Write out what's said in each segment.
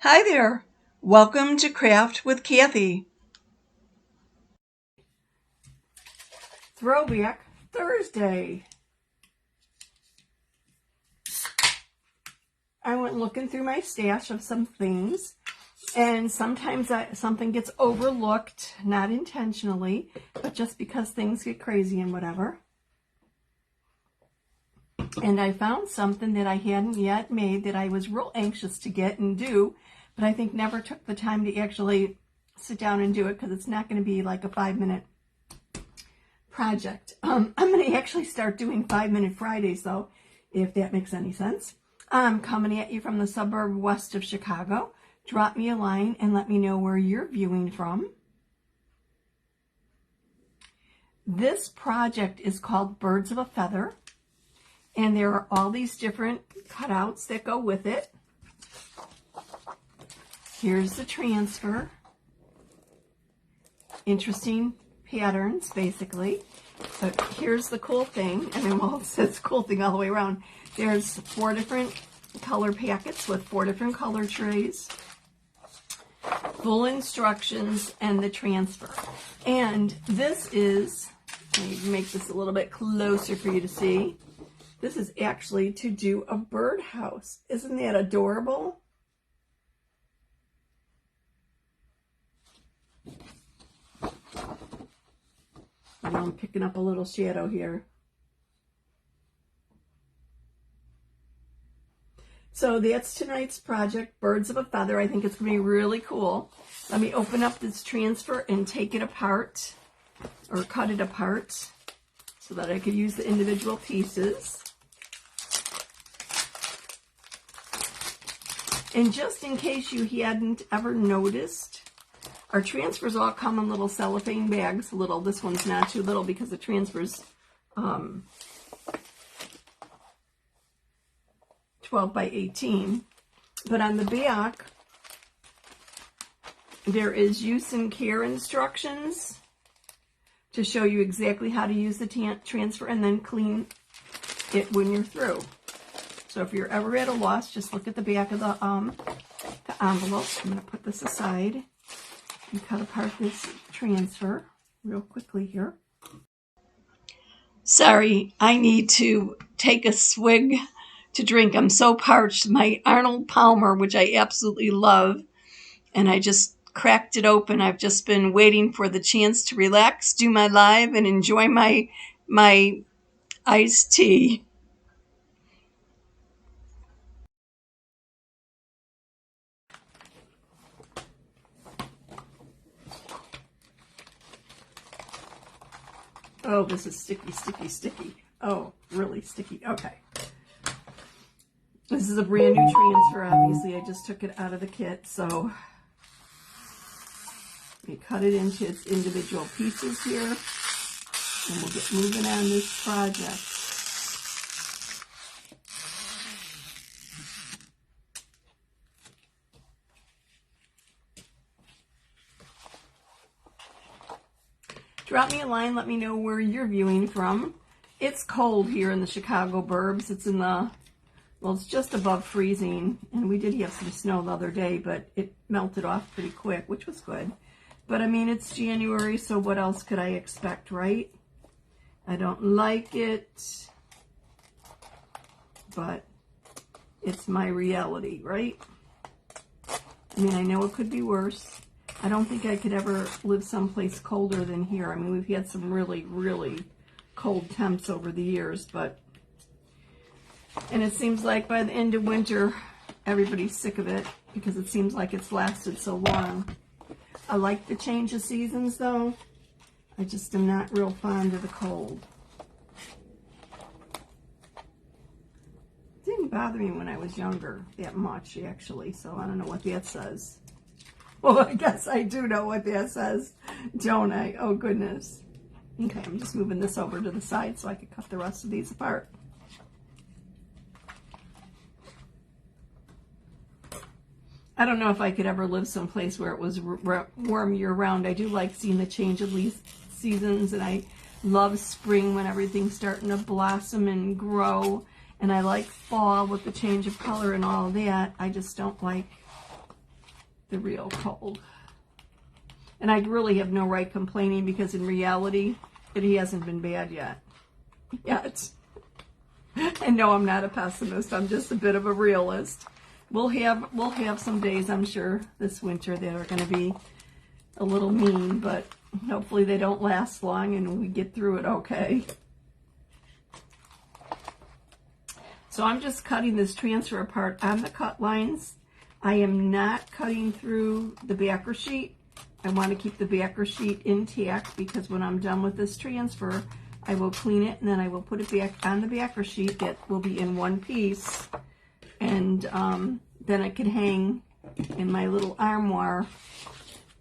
Hi there. Welcome to Craft with Kathie. Throwback Thursday. I went looking through my stash of some things, and sometimes something gets overlooked, not intentionally, but just because things get crazy and whatever. And I found something that I hadn't yet made that I was real anxious to get and do, but I think never took the time to actually sit down and do it because it's not going to be like a 5-minute project. I'm going to actually start doing 5-minute Fridays though, if that makes any sense. I'm coming at you from the suburb west of Chicago. Drop me a line and let me know where you're viewing from. This project is called Birds of a Feather, and there are all these different cutouts that go with it. Here's the transfer. Interesting patterns, basically. But here's the cool thing. I mean, well, it says cool thing all the way around. There's 4 different color packets with 4 different color trays, full instructions, and the transfer. And this is, let me make this a little bit closer for you to see. This is actually to do a birdhouse. Isn't that adorable? I know I'm picking up a little shadow here. So that's tonight's project, Birds of a Feather. I think it's going to be really cool. Let me open up this transfer and take it apart, or cut it apart, so that I could use the individual pieces. And just in case you hadn't ever noticed, our transfers all come in little cellophane bags. This one's not too little because the transfer's 12 by 18. But on the back, there is use and care instructions to show you exactly how to use the transfer and then clean it when you're through. So if you're ever at a loss, just look at the back of the envelope. I'm going to put this aside and cut apart this transfer real quickly here. Sorry, I need to take a swig to drink. I'm so parched. My Arnold Palmer, which I absolutely love, and I just cracked it open. I've just been waiting for the chance to relax, do my live, and enjoy my iced tea. Oh, this is sticky, sticky, sticky. Oh, really sticky. Okay. This is a brand new transfer, obviously. I just took it out of the kit, so let me cut it into its individual pieces here, and we'll get moving on this project. Drop me a line, let me know where you're viewing from. It's cold here in the Chicago burbs. It's in the, well, it's just above freezing, and we did have some snow the other day, but it melted off pretty quick, which was good. But I mean, it's January, so what else could I expect, right? I don't like it, but it's my reality, right? I mean, I know it could be worse. I don't think I could ever live someplace colder than here. I mean, we've had some really, really cold temps over the years, but, and it seems like by the end of winter, everybody's sick of it because it seems like it's lasted so long. I like the change of seasons, though. I just am not real fond of the cold. It didn't bother me when I was younger that much, actually, so I don't know what that says. Well, I guess I do know what that says, don't I? Oh, goodness. Okay, I'm just moving this over to the side so I can cut the rest of these apart. I don't know if I could ever live someplace where it was warm year-round. I do like seeing the change of seasons, and I love spring when everything's starting to blossom and grow, and I like fall with the change of color and all of that. I just don't like the real cold. And I really have no right complaining, because in reality, it hasn't been bad yet. And no, I'm not a pessimist. I'm just a bit of a realist. We'll have some days, I'm sure, this winter that are going to be a little mean, but hopefully they don't last long and we get through it okay. So I'm just cutting this transfer apart on the cut lines. I am not cutting through the backer sheet. I want to keep the backer sheet intact, because when I'm done with this transfer, I will clean it and then I will put it back on the backer sheet that will be in one piece. And then it could hang in my little armoire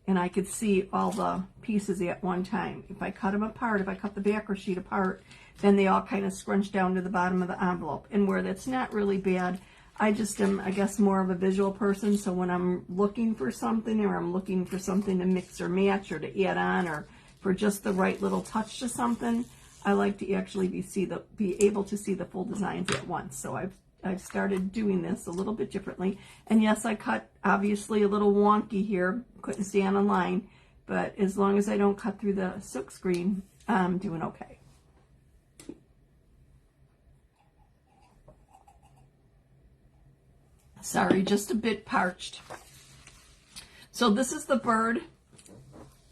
and I could see all the pieces at one time. If I cut them apart, if I cut the backer sheet apart, then they all kind of scrunch down to the bottom of the envelope. And where that's not really bad, I just am, I guess, more of a visual person. So when I'm looking for something, or I'm looking for something to mix or match or to add on, or for just the right little touch to something, I like to actually be able to see the full designs at once. So I've started doing this a little bit differently. And yes, I cut obviously a little wonky here. Couldn't stay on a line, but as long as I don't cut through the silk screen, I'm doing okay. Sorry, just a bit parched. So this is the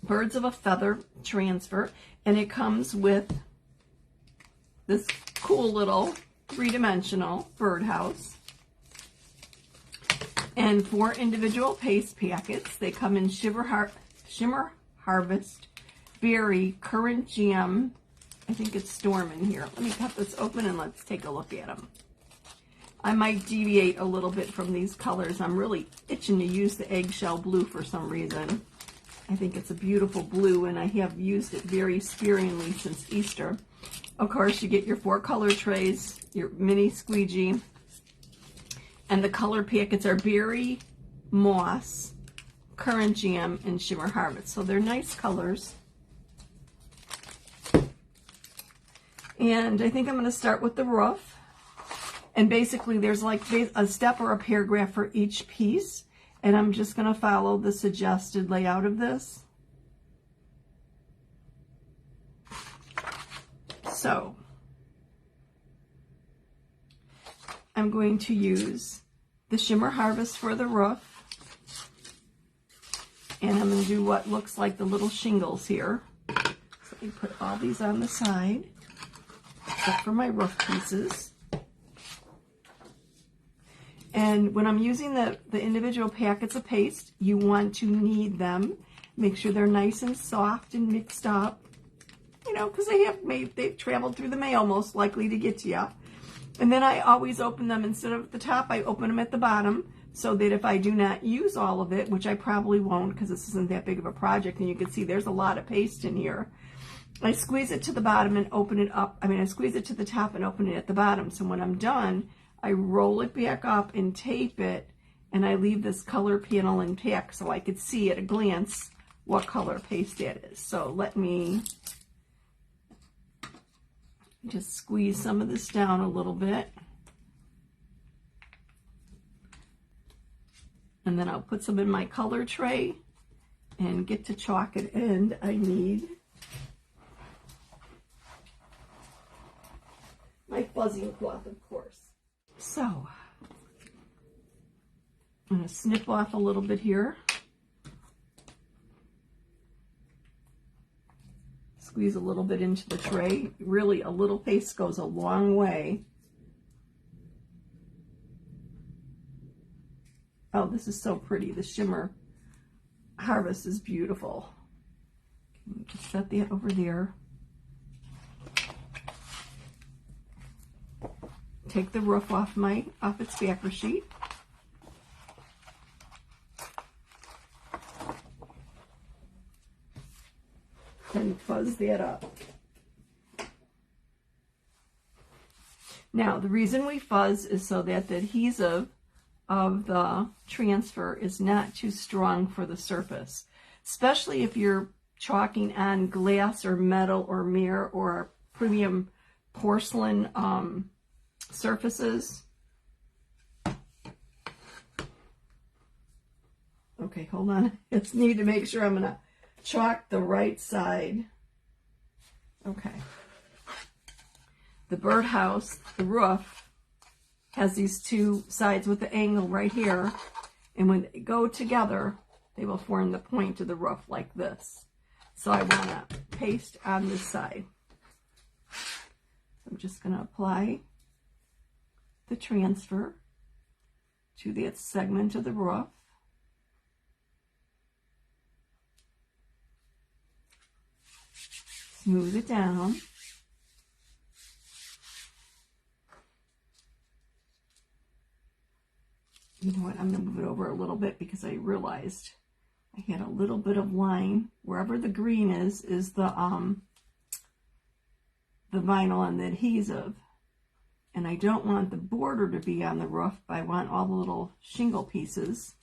Birds of a Feather transfer, and it comes with this cool little three-dimensional birdhouse and 4 individual paste packets. They come in Shimmer Harvest, Berry, Currant Jam. I think it's Storm in here. Let me cut this open and let's take a look at them. I might deviate a little bit from these colors. I'm really itching to use the eggshell blue for some reason. I think it's a beautiful blue, and I have used it very sparingly since Easter. Of course, you get your 4 color trays, your mini squeegee, and the color packets are Berry, Moss, Currant Jam, and Shimmer Harvest. So they're nice colors. And I think I'm going to start with the roof. And basically there's like a step or a paragraph for each piece. And I'm just going to follow the suggested layout of this. So I'm going to use the Shimmer Harvest for the roof. And I'm going to do what looks like the little shingles here. So let me put all these on the side, except for my roof pieces. And when I'm using the individual packets of paste, you want to knead them. Make sure they're nice and soft and mixed up. You know, because they've traveled through the mail most likely to get to you. And then I always open them, instead of at the top, I open them at the bottom, so that if I do not use all of it, which I probably won't because this isn't that big of a project, and you can see there's a lot of paste in here, I squeeze it to the bottom and open it up. I squeeze it to the top and open it at the bottom. So when I'm done, I roll it back up and tape it, and I leave this color panel intact so I could see at a glance what color paste that is. So let me just squeeze some of this down a little bit. And then I'll put some in my color tray and get to chalk it in. I need my fuzzing cloth, of course. So I'm going to snip off a little bit here. Squeeze a little bit into the tray. Really, a little paste goes a long way. Oh, this is so pretty. The Shimmer Harvest is beautiful. Just set that over there. Take the roof off its backer sheet. And fuzz that up. Now, the reason we fuzz is so that the adhesive of the transfer is not too strong for the surface, especially if you're chalking on glass or metal or mirror or premium porcelain surfaces. Okay, hold on. I just need to make sure I'm going to chalk the right side. Okay. The birdhouse, the roof, has these two sides with the angle right here. And when they go together, they will form the point of the roof like this. So I want to paste on this side. I'm just going to apply the transfer to that segment of the roof. Smooth it down. You know what, I'm going to move it over a little bit because I realized I had a little bit of line. Wherever the green is the vinyl and the adhesive. And I don't want the border to be on the roof, but I want all the little shingle pieces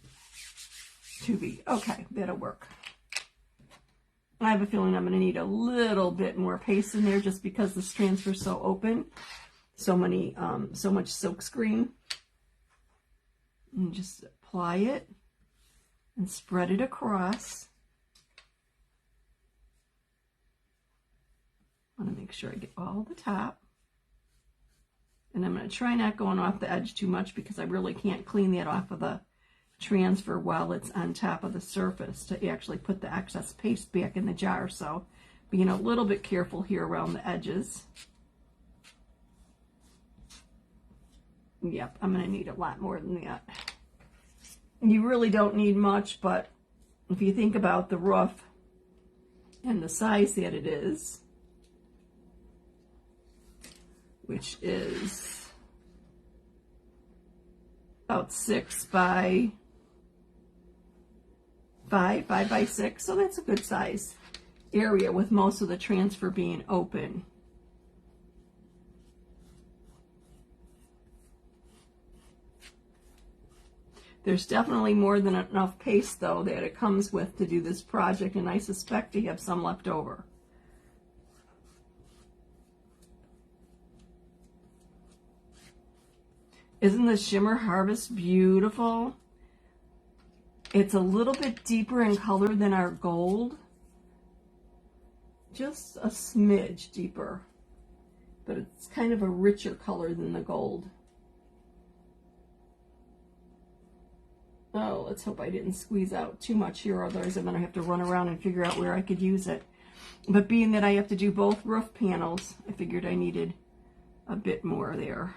to be. Okay, that'll work. I have a feeling I'm going to need a little bit more paste in there just because this transfer is so open. So much silk screen. And just apply it and spread it across. I want to make sure I get all the top. And I'm going to try not going off the edge too much because I really can't clean that off of the transfer while it's on top of the surface to actually put the excess paste back in the jar. So being a little bit careful here around the edges. Yep, I'm going to need a lot more than that. You really don't need much, but if you think about the roof and the size that it is, which is about 6 by 5 by 6, so that's a good size area with most of the transfer being open. There's definitely more than enough paste, though, that it comes with to do this project, and I suspect you have some left over. Isn't the Shimmer Harvest beautiful? It's a little bit deeper in color than our gold. Just a smidge deeper. But it's kind of a richer color than the gold. Oh, let's hope I didn't squeeze out too much here, otherwise I'm going to have to run around and figure out where I could use it. But being that I have to do both roof panels, I figured I needed a bit more there.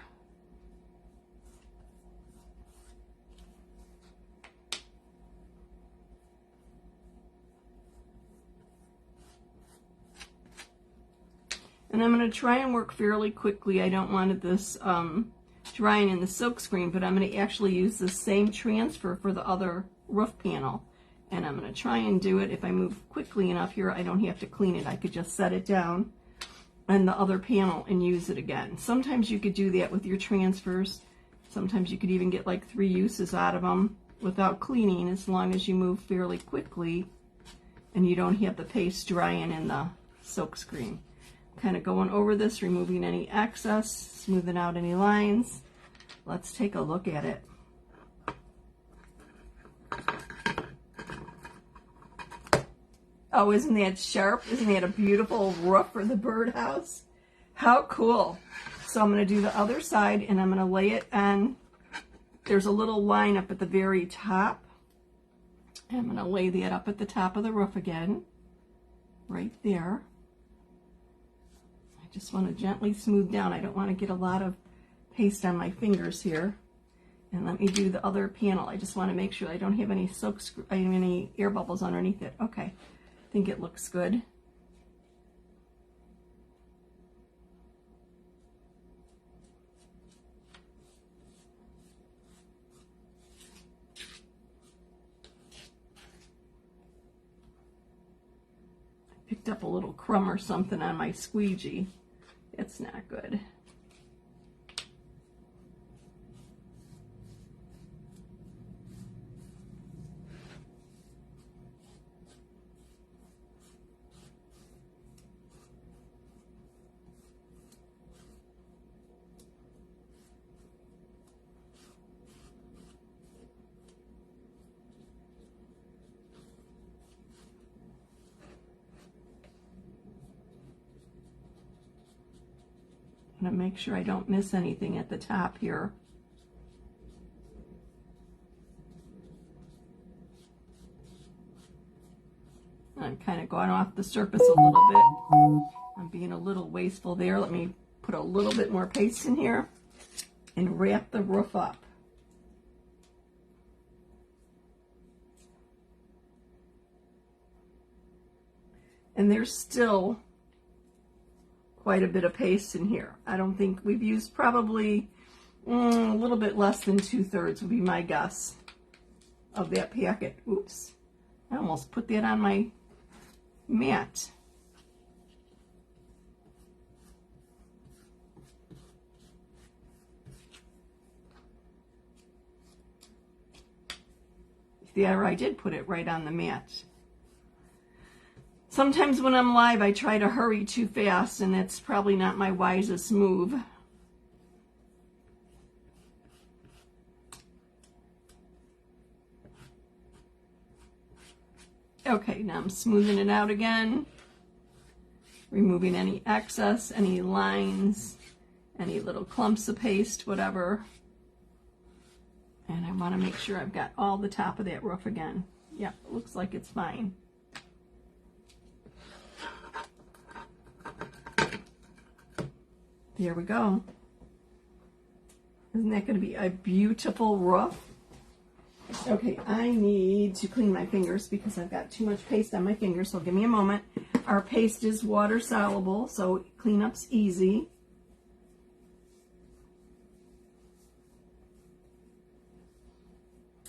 And I'm going to try and work fairly quickly. I don't want this drying in the silk screen, but I'm going to actually use the same transfer for the other roof panel. And I'm going to try and do it. If I move quickly enough here, I don't have to clean it. I could just set it down on the other panel and use it again. Sometimes you could do that with your transfers. Sometimes you could even get like 3 uses out of them without cleaning, as long as you move fairly quickly and you don't have the paste drying in the silk screen. Kind of going over this, removing any excess, smoothing out any lines. Let's take a look at it. Oh, isn't that sharp? Isn't that a beautiful roof for the birdhouse? How cool. So I'm going to do the other side, and I'm going to lay it on. There's a little line up at the very top. I'm going to lay that up at the top of the roof again, right there. I just want to gently smooth down. I don't want to get a lot of paste on my fingers here. And let me do the other panel. I just want to make sure I don't have any any air bubbles underneath it. Okay, I think it looks good. I picked up a little crumb or something on my squeegee. It's not good. I'm going to make sure I don't miss anything at the top here. I'm kind of going off the surface a little bit. I'm being a little wasteful there. Let me put a little bit more paste in here and wrap the roof up. And there's still quite a bit of paste in here. I don't think we've used probably a little bit less than 2/3 would be my guess of that packet. Oops, I almost put that on my mat. There, I did put it right on the mat. Sometimes when I'm live, I try to hurry too fast, and it's probably not my wisest move. Okay, now I'm smoothing it out again, removing any excess, any lines, any little clumps of paste, whatever. And I want to make sure I've got all the top of that roof again. Yep, it looks like it's fine. There we go. Isn't that going to be a beautiful roof? Okay, I need to clean my fingers because I've got too much paste on my fingers, so give me a moment. Our paste is water soluble, so cleanup's easy.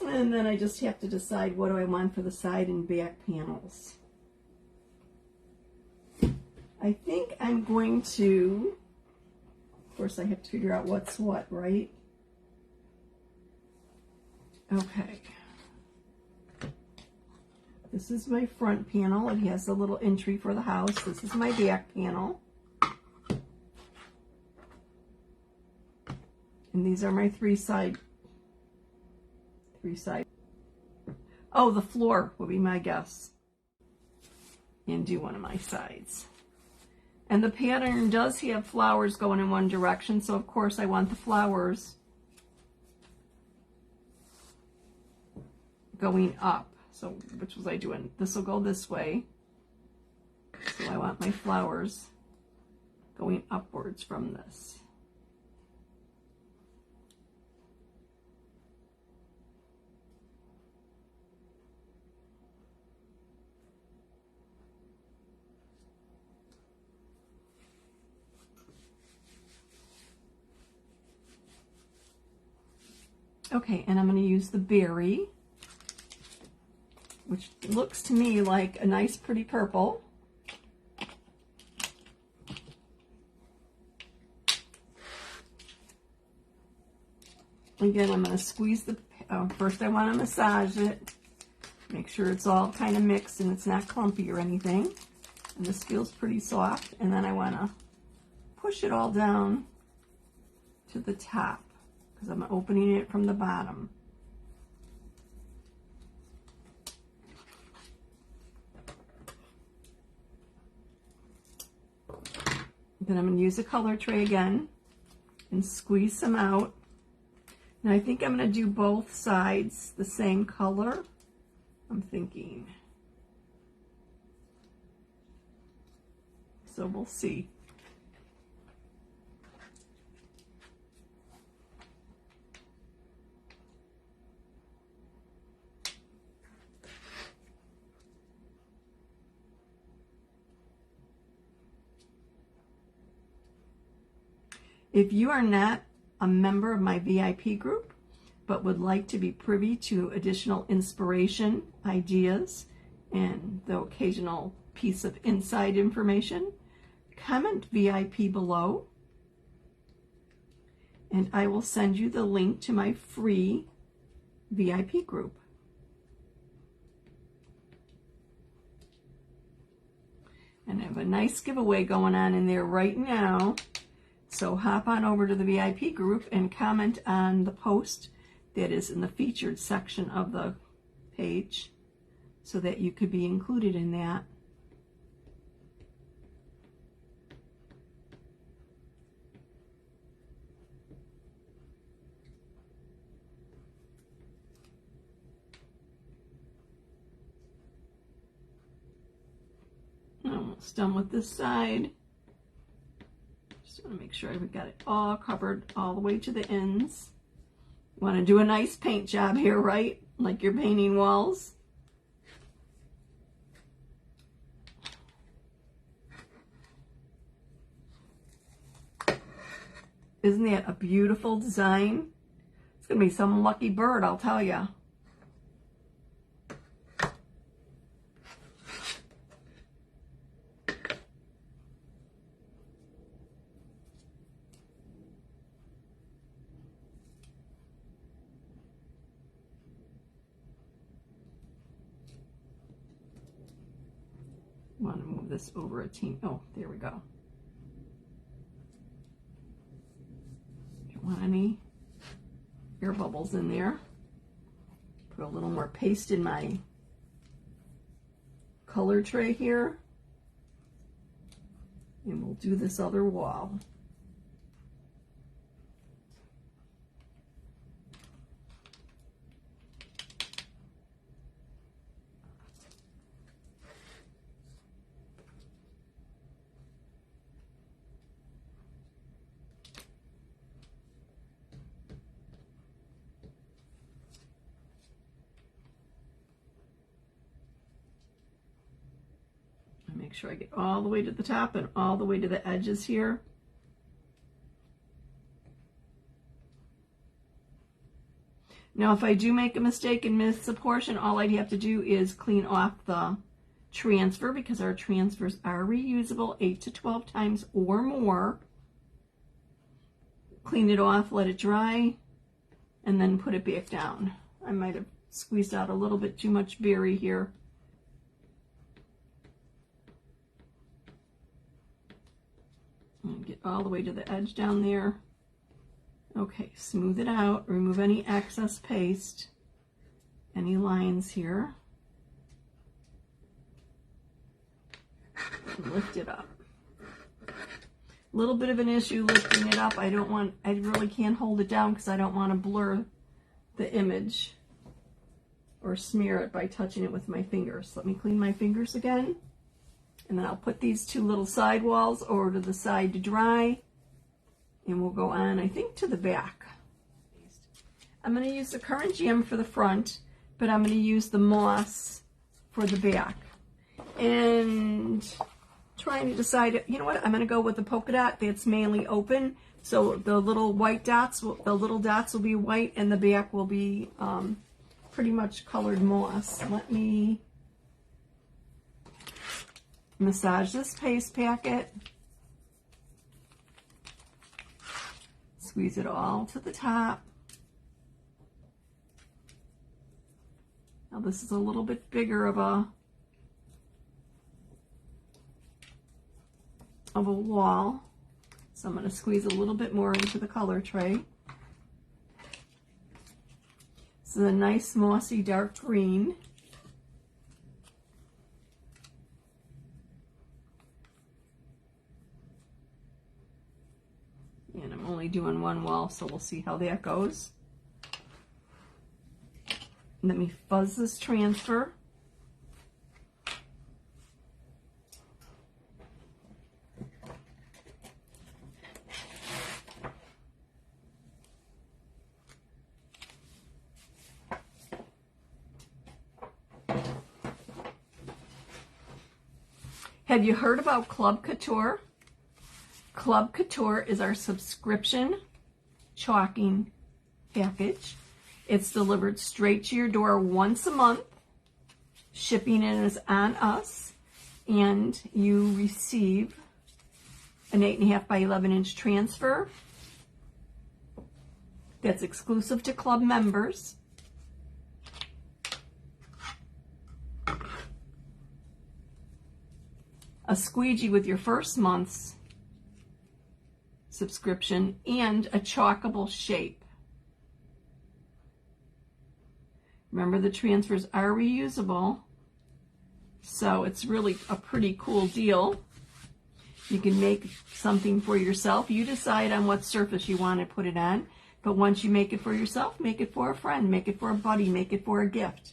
And then I just have to decide what do I want for the side and back panels. I think I'm going to, of course I have to figure out what's what, right? Okay. This is my front panel. It has a little entry for the house. This is my back panel. And these are my three side. Oh, the floor will be my guess. And do one of my sides. And the pattern does have flowers going in one direction, so of course I want the flowers going up. So which was I doing? This will go this way. So I want my flowers going upwards from this. Okay, and I'm going to use the berry, which looks to me like a nice pretty purple. Again, I'm going to squeeze the, first I want to massage it, make sure it's all kind of mixed and it's not clumpy or anything. And this feels pretty soft. And then I want to push it all down to the top, because I'm opening it from the bottom. Then I'm going to use a color tray again and squeeze some out. Now I think I'm going to do both sides the same color. I'm thinking. So we'll see. If you are not a member of my VIP group, but would like to be privy to additional inspiration, ideas, and the occasional piece of inside information, comment VIP below, and I will send you the link to my free VIP group. And I have a nice giveaway going on in there right now. So hop on over to the VIP group and comment on the post that is in the featured section of the page so that you could be included in that. Almost done with this side. Just want to make sure I've got it all covered all the way to the ends. You want to do a nice paint job here, right? Like you're painting walls. Isn't that a beautiful design? It's going to be some lucky bird, I'll tell you. I want to move this over a teeny. Oh, there we go. Don't want any air bubbles in there. Put a little more paste in my color tray here. And we'll do this other wall. Make sure I get all the way to the top and all the way to the edges here. Now, if I do make a mistake and miss a portion, all I'd have to do is clean off the transfer, because our transfers are reusable 8 to 12 times or more. Clean it off, let it dry, and then put it back down. I might have squeezed out a little bit too much berry here. And get all the way to the edge down there. Okay, smooth it out, remove any excess paste, any lines here. And lift it up. A little bit of an issue lifting it up. I really can't hold it down because I don't want to blur the image or smear it by touching it with my fingers. Let me clean my fingers again. And then I'll put these two little side walls over to the side to dry. And we'll go on, I think, to the back. I'm going to use the currant jam for the front, but I'm going to use the moss for the back. And trying to decide, you know what, I'm going to go with the polka dot that's mainly open. So the little white dots, the little dots will be white, and the back will be pretty much colored moss. Let me massage this paste packet. Squeeze it all to the top. Now this is a little bit bigger of a wall, so I'm going to squeeze a little bit more into the color tray. This is a nice mossy dark green. And I'm only doing one wall, so we'll see how that goes. Let me fuzz this transfer. Have you heard about Club Couture? Club Couture is our subscription chalking package. It's delivered straight to your door once a month. Shipping is on us, and you receive an 8.5 by 11 inch transfer that's exclusive to club members. A squeegee with your first month's subscription, and a chalkable shape. Remember, the transfers are reusable, so it's really a pretty cool deal. You can make something for yourself. You decide on what surface you want to put it on, but once you make it for yourself, make it for a friend, make it for a buddy, make it for a gift.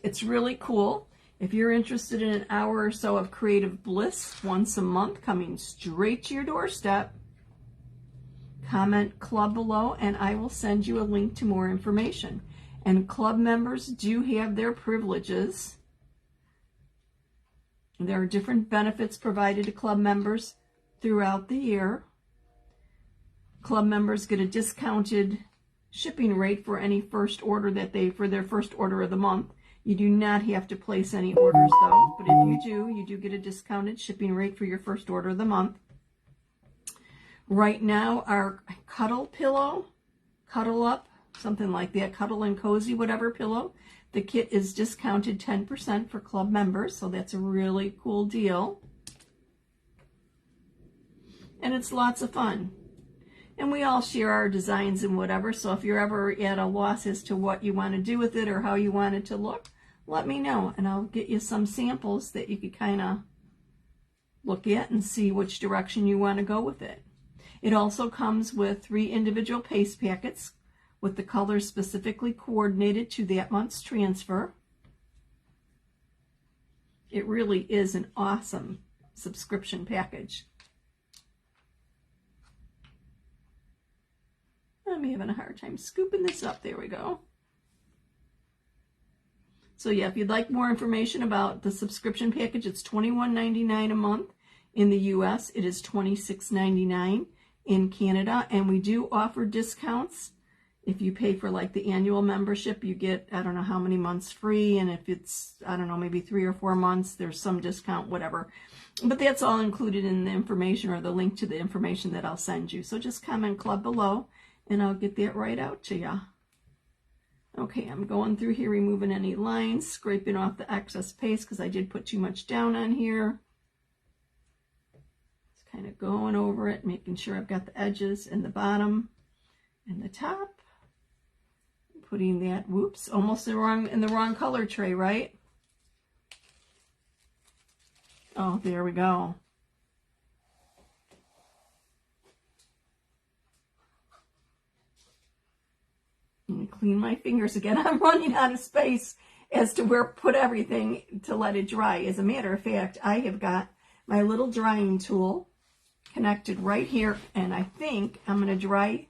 It's really cool. If you're interested in an hour or so of creative bliss once a month coming straight to your doorstep, comment club below and I will send you a link to more information. And club members do have their privileges. There are different benefits provided to club members throughout the year. Club members get a discounted shipping rate for any first order for their first order of the month. You do not have to place any orders though, but if you do get a discounted shipping rate for your first order of the month. Right now, our cuddle pillow, cuddle up, something like that, cuddle and cozy, whatever pillow, the kit is discounted 10% for club members, so that's a really cool deal. And it's lots of fun. And we all share our designs and whatever, so if you're ever at a loss as to what you want to do with it or how you want it to look, let me know, and I'll get you some samples that you could kind of look at and see which direction you want to go with it. It also comes with 3 individual paste packets with the colors specifically coordinated to that month's transfer. It really is an awesome subscription package. I'm having a hard time scooping this up. There we go. So yeah, if you'd like more information about the subscription package, it's $21.99 a month. In the US, it is $26.99 in Canada, and we do offer discounts. If you pay for like the annual membership, you get, I don't know how many months free, and if it's, I don't know, maybe 3 or 4 months, there's some discount, whatever. But that's all included in the information or the link to the information that I'll send you. So just comment club below, and I'll get that right out to you. Okay, I'm going through here, removing any lines, scraping off the excess paste because I did put too much down on here. Just kind of going over it, making sure I've got the edges and the bottom and the top. Putting that, whoops, almost in the wrong color tray, right? Oh, there we go. Let me clean my fingers again. I'm running out of space as to where to put everything to let it dry. As a matter of fact, I have got my little drying tool connected right here, and I think I'm going to dry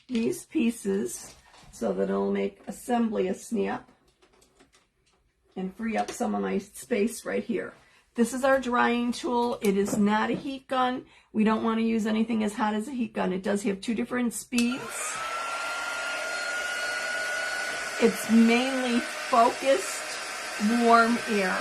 these pieces so that it'll make assembly a snap and free up some of my space right here. This is our drying tool. It is not a heat gun. We don't want to use anything as hot as a heat gun. It does have 2 different speeds. It's mainly focused warm air.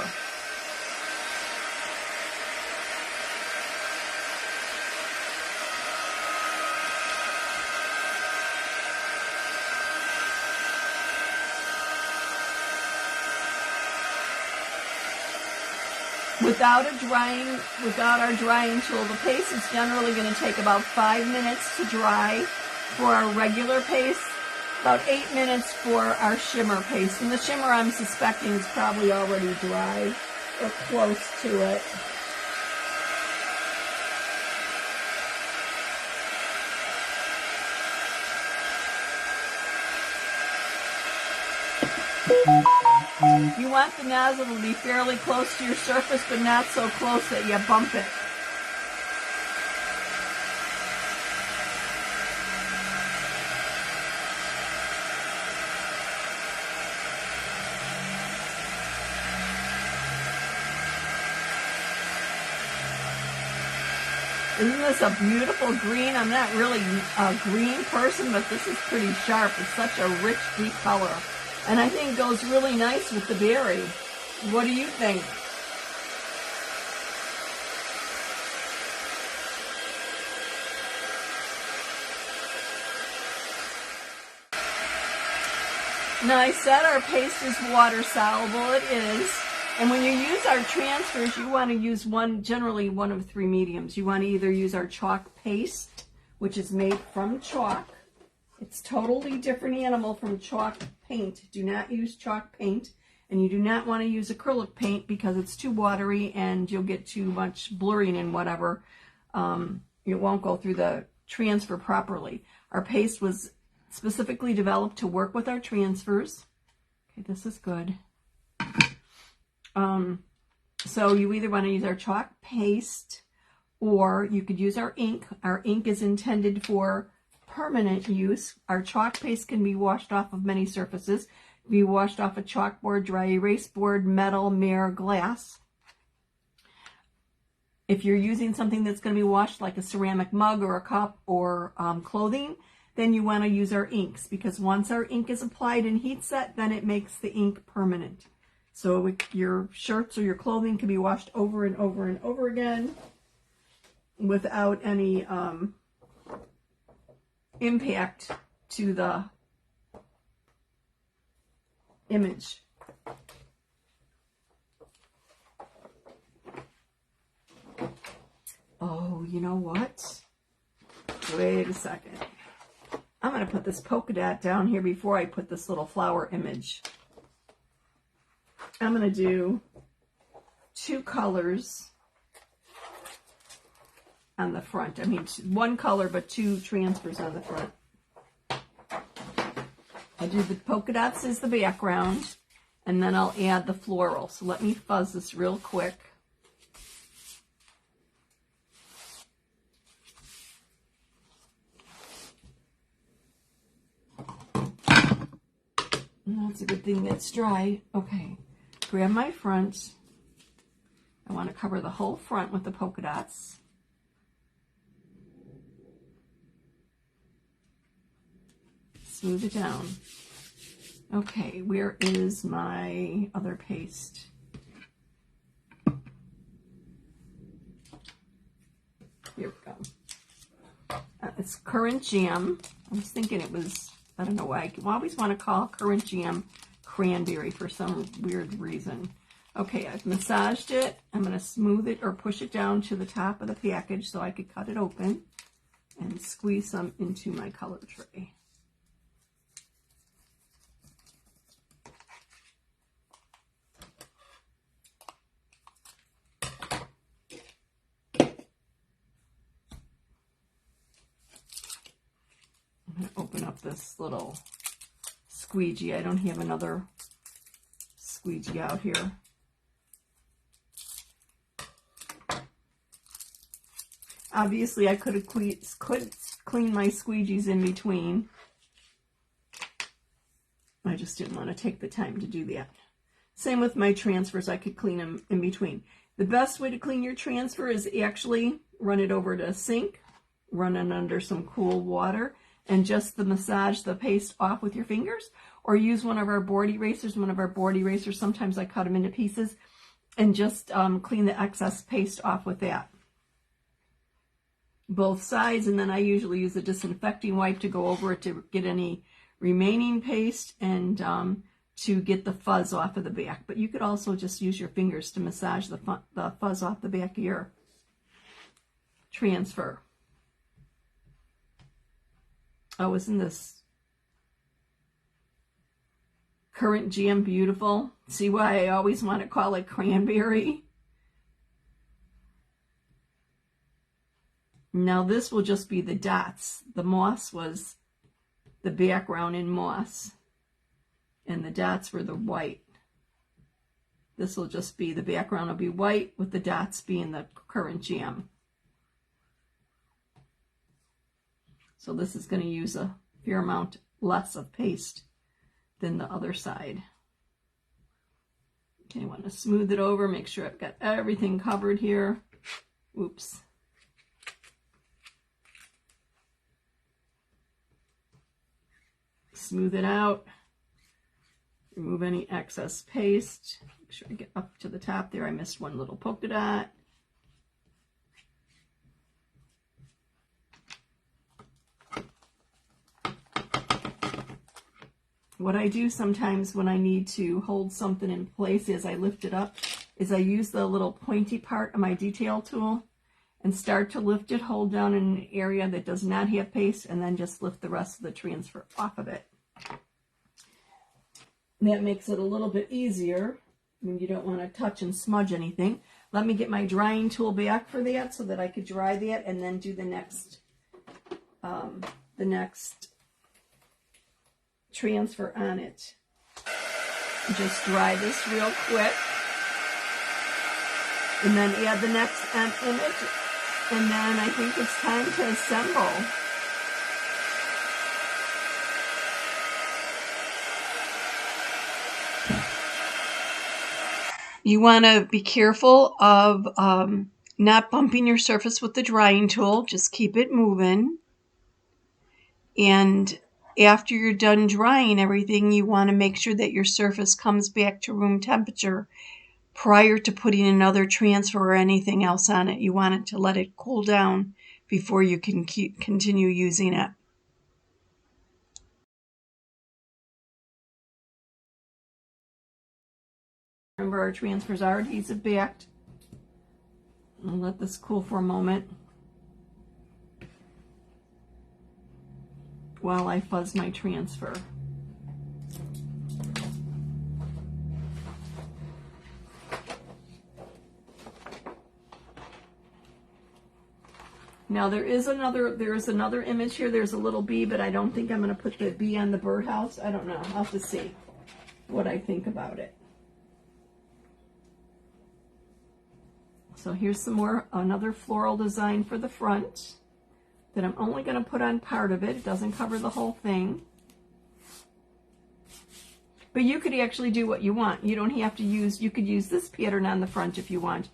Without our drying tool, the paste is generally going to take about 5 minutes to dry for our regular paste, about 8 minutes for our shimmer paste. And the shimmer, I'm suspecting, is probably already dry or close to it. You want the nozzle to be fairly close to your surface, but not so close that you bump it. Isn't this a beautiful green? I'm not really a green person, but this is pretty sharp. It's such a rich, deep color. And I think it goes really nice with the berry. What do you think? Now, I said our paste is water soluble. It is. And when you use our transfers, you want to use generally one of 3 mediums. You want to either use our chalk paste, which is made from chalk. It's totally different animal from chalk paint. Do not use chalk paint. And you do not want to use acrylic paint because it's too watery and you'll get too much blurring and whatever. It won't go through the transfer properly. Our paste was specifically developed to work with our transfers. Okay, this is good. So you either want to use our chalk paste, or you could use our ink. Our ink is intended for permanent use. Our chalk paste can be washed off of many surfaces. Be washed off a chalkboard, dry erase board, metal, mirror, glass. If you're using something that's going to be washed, like a ceramic mug or a cup or clothing, then you want to use our inks, because once our ink is applied and heat set, then it makes the ink permanent. So your shirts or your clothing can be washed over and over and over again without any impact to the image. Oh, you know what? Wait a second. I'm going to put this polka dot down here before I put this little flower image. I'm going to do 2 colors on the front. I mean, 1 color, but 2 transfers on the front. I'll do the polka dots as the background, and then I'll add the floral. So let me fuzz this real quick. That's a good thing that's dry. Okay, grab my front. I want to cover the whole front with the polka dots. Smooth it down. Okay, where is my other paste? Here we go. It's currant jam. I was thinking it was, I don't know why. I always want to call currant jam cranberry for some weird reason. Okay, I've massaged it. I'm going to smooth it or push it down to the top of the package so I could cut it open and squeeze some into my color tray. I'm going to open up this little squeegee. I don't have another squeegee out here. Obviously, I could have cleaned my squeegees in between. I just didn't want to take the time to do that. Same with my transfers. I could clean them in between. The best way to clean your transfer is actually run it over to a sink, run it under some cool water, and just massage the paste off with your fingers, or use one of our board erasers. Sometimes I cut them into pieces and just clean the excess paste off with that. Both sides, and then I usually use a disinfecting wipe to go over it to get any remaining paste and to get the fuzz off of the back. But you could also just use your fingers to massage the fuzz off the back of your transfer. Oh, isn't this currant jam beautiful? See why I always want to call it cranberry? Now this will just be the dots. The moss was the background in moss, and the dots were the white. This will just be, the background will be white with the dots being the currant jam. So this is going to use a fair amount less of paste than the other side. Okay, I want to smooth it over, make sure I've got everything covered here. Oops. Smooth it out, remove any excess paste, make sure I get up to the top there. I missed one little polka dot. What I do sometimes when I need to hold something in place as I lift it up is I use the little pointy part of my detail tool and start to lift it, hold down in an area that does not have paste, and then just lift the rest of the transfer off of it. And that makes it a little bit easier when you don't want to touch and smudge anything. Let me get my drying tool back for that so that I could dry that and then do the next transfer on it. Just dry this real quick. And then add the next image. And then I think it's time to assemble. You want to be careful of not bumping your surface with the drying tool. Just keep it moving. And after you're done drying everything, you want to make sure that your surface comes back to room temperature prior to putting another transfer or anything else on it. You want it to let it cool down before you can continue using it. Remember, our transfers are adhesive backed. I'll let this cool for a moment while I fuzz my transfer. Now there is another image here. There's a little bee, but I don't think I'm going to put the bee on the birdhouse. I don't know. I'll have to see what I think about it. So here's another floral design for the front that I'm only going to put on part of it. It doesn't cover the whole thing. But you could actually do what you want. You don't have to use, you could use this pattern on the front if you want,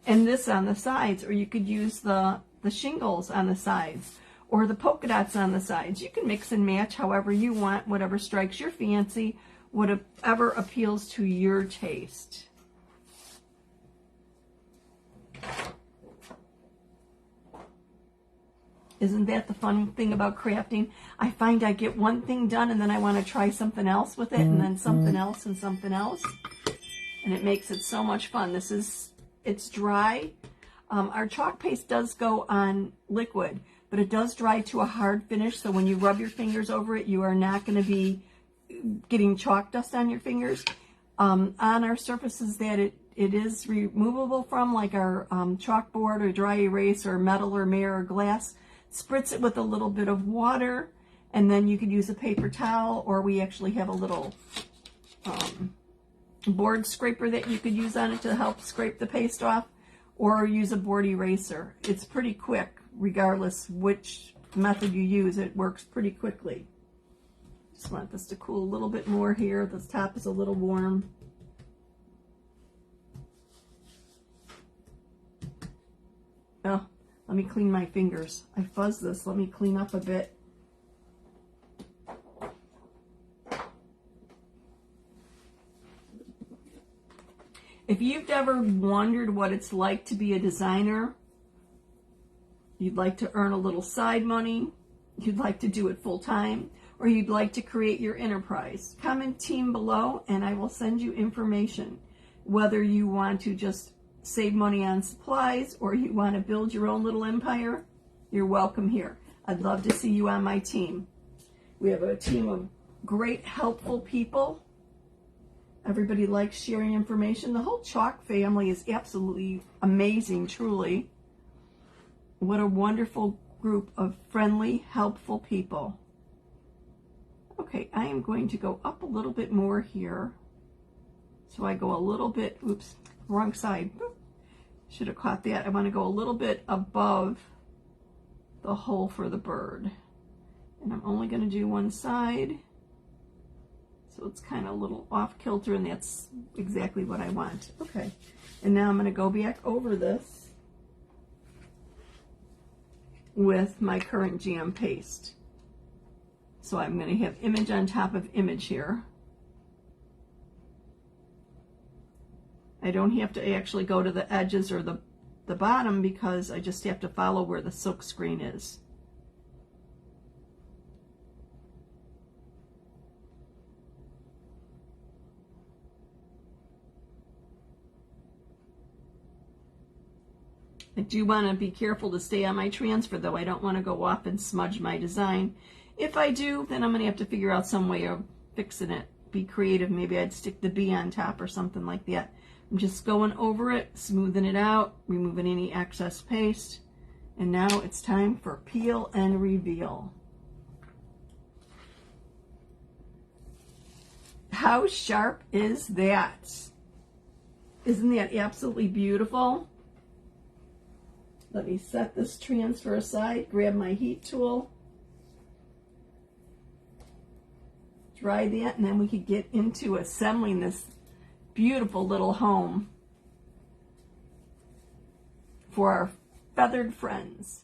and this on the sides, or you could use the shingles on the sides, or the polka dots on the sides. You can mix and match however you want, whatever strikes your fancy, whatever appeals to your taste. Isn't that the fun thing about crafting? I find I get one thing done and then I want to try something else with it, and then something else and something else. And it makes it so much fun. It's dry. Our chalk paste does go on liquid, but it does dry to a hard finish. So when you rub your fingers over it, you are not going to be getting chalk dust on your fingers. On our surfaces that it is removable from, like our chalkboard or dry erase or metal or mirror or glass, spritz it with a little bit of water, and then you could use a paper towel, or we actually have a little board scraper that you could use on it to help scrape the paste off, or use a board eraser. It's pretty quick, regardless which method you use. It works pretty quickly. Just want this to cool a little bit more here. The top is a little warm. Oh, let me clean my fingers. I fuzzed this. Let me clean up a bit. If you've ever wondered what it's like to be a designer, you'd like to earn a little side money, you'd like to do it full time, or you'd like to create your enterprise, comment team below and I will send you information. Whether you want to just save money on supplies or you want to build your own little empire, you're welcome here. I'd love to see you on my team. We have a team of great, helpful people. Everybody likes sharing information. The whole chalk family is absolutely amazing, truly. What a wonderful group of friendly, helpful people. Okay, I am going to go up a little bit more here. So I go a little bit, oops, wrong side. Should have caught that. I want to go a little bit above the hole for the bird. And I'm only going to do one side. So it's kind of a little off kilter, and that's exactly what I want. Okay, and now I'm going to go back over this with my current jam paste. So I'm going to have image on top of image here. I don't have to actually go to the edges or the bottom because I just have to follow where the silk screen is. I do want to be careful to stay on my transfer, though. I don't want to go off and smudge my design. If I do, then I'm going to have to figure out some way of fixing it. Be creative. Maybe I'd stick the bee on top or something like that. I'm just going over it, smoothing it out, removing any excess paste. And now it's time for peel and reveal. How sharp is that? Isn't that absolutely beautiful? Let me set this transfer aside, grab my heat tool, dry that, and then we could get into assembling this beautiful little home for our feathered friends.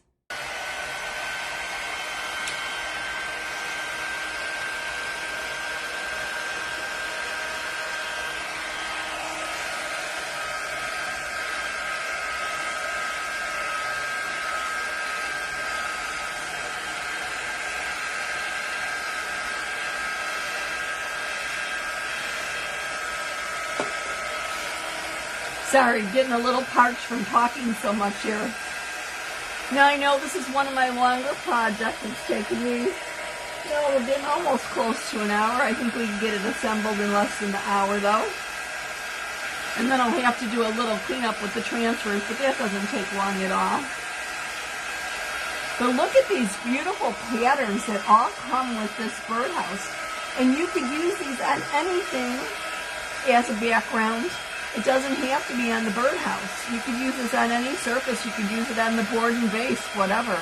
Sorry, getting a little parched from talking so much here. Now I know this is one of my longer projects. It's taken me, we're getting almost close to an hour. I think we can get it assembled in less than an hour though. And then I'll have to do a little cleanup with the transfers, but that doesn't take long at all. But look at these beautiful patterns that all come with this birdhouse. And you could use these on anything as a background. It doesn't have to be on the birdhouse. You could use this on any surface. You could use it on the board and base, whatever.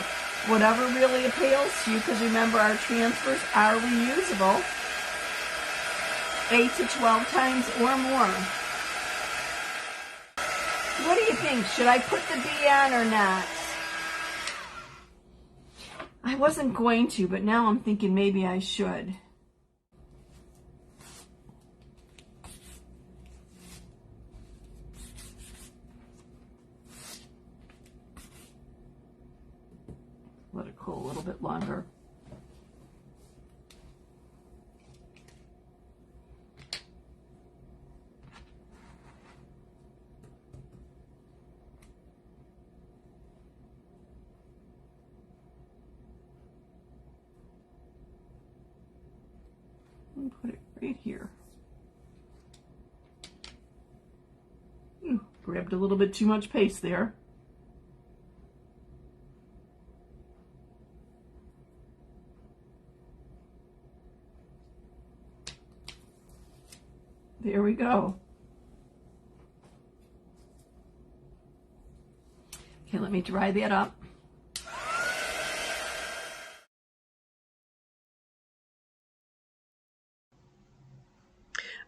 Whatever really appeals to you, because remember, our transfers are reusable 8 to 12 times or more. What do you think? Should I put the bee on or not? I wasn't going to, but now I'm thinking maybe I should. Let it cool a little bit longer. And put it right here. Grabbed a little bit too much paste there. There we go. Okay, let me dry that up.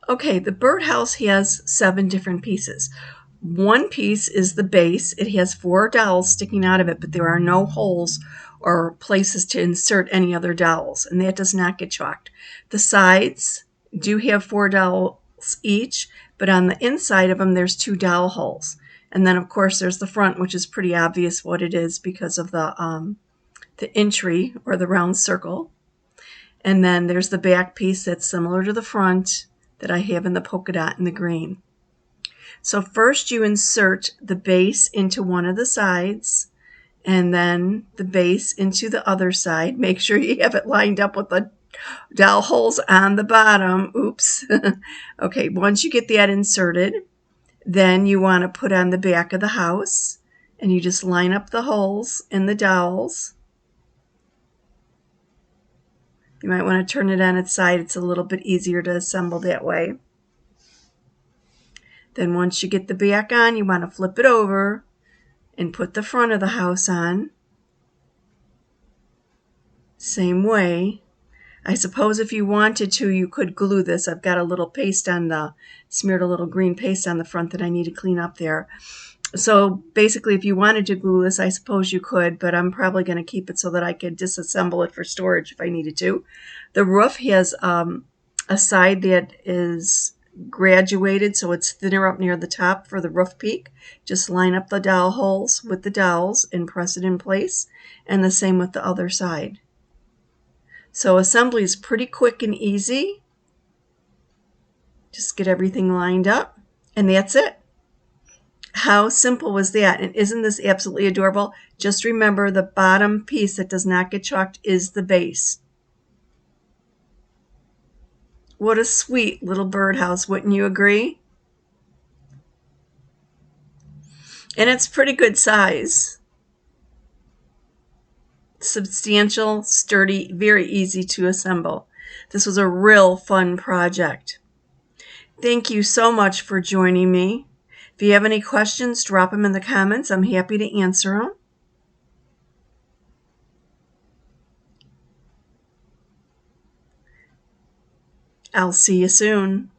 Okay, the birdhouse has 7 different pieces. One piece is the base. It has 4 dowels sticking out of it, but there are no holes or places to insert any other dowels, and that does not get chalked. The sides do have 4 dowels each, but on the inside of them there's 2 dowel holes. And then of course there's the front, which is pretty obvious what it is because of the entry or the round circle. And then there's the back piece that's similar to the front that I have in the polka dot and the green. So first you insert the base into one of the sides and then the base into the other side. Make sure you have it lined up with the dowel holes on the bottom. Oops. Okay, once you get that inserted, then you want to put on the back of the house and you just line up the holes in the dowels. You might want to turn it on its side. It's a little bit easier to assemble that way. Then once you get the back on, you want to flip it over and put the front of the house on. Same way. I suppose if you wanted to, you could glue this. I've got a little paste on the, smeared a little green paste on the front that I need to clean up there. So basically, if you wanted to glue this, I suppose you could, but I'm probably going to keep it so that I could disassemble it for storage if I needed to. The roof has a side that is graduated, so it's thinner up near the top for the roof peak. Just line up the dowel holes with the dowels and press it in place, and the same with the other side. So assembly is pretty quick and easy. Just get everything lined up, and that's it. How simple was that? And isn't this absolutely adorable? Just remember, the bottom piece that does not get chalked is the base. What a sweet little birdhouse, wouldn't you agree? And it's pretty good size. Substantial, sturdy, very easy to assemble. This was a real fun project. Thank you so much for joining me. If you have any questions, drop them in the comments. I'm happy to answer them. I'll see you soon.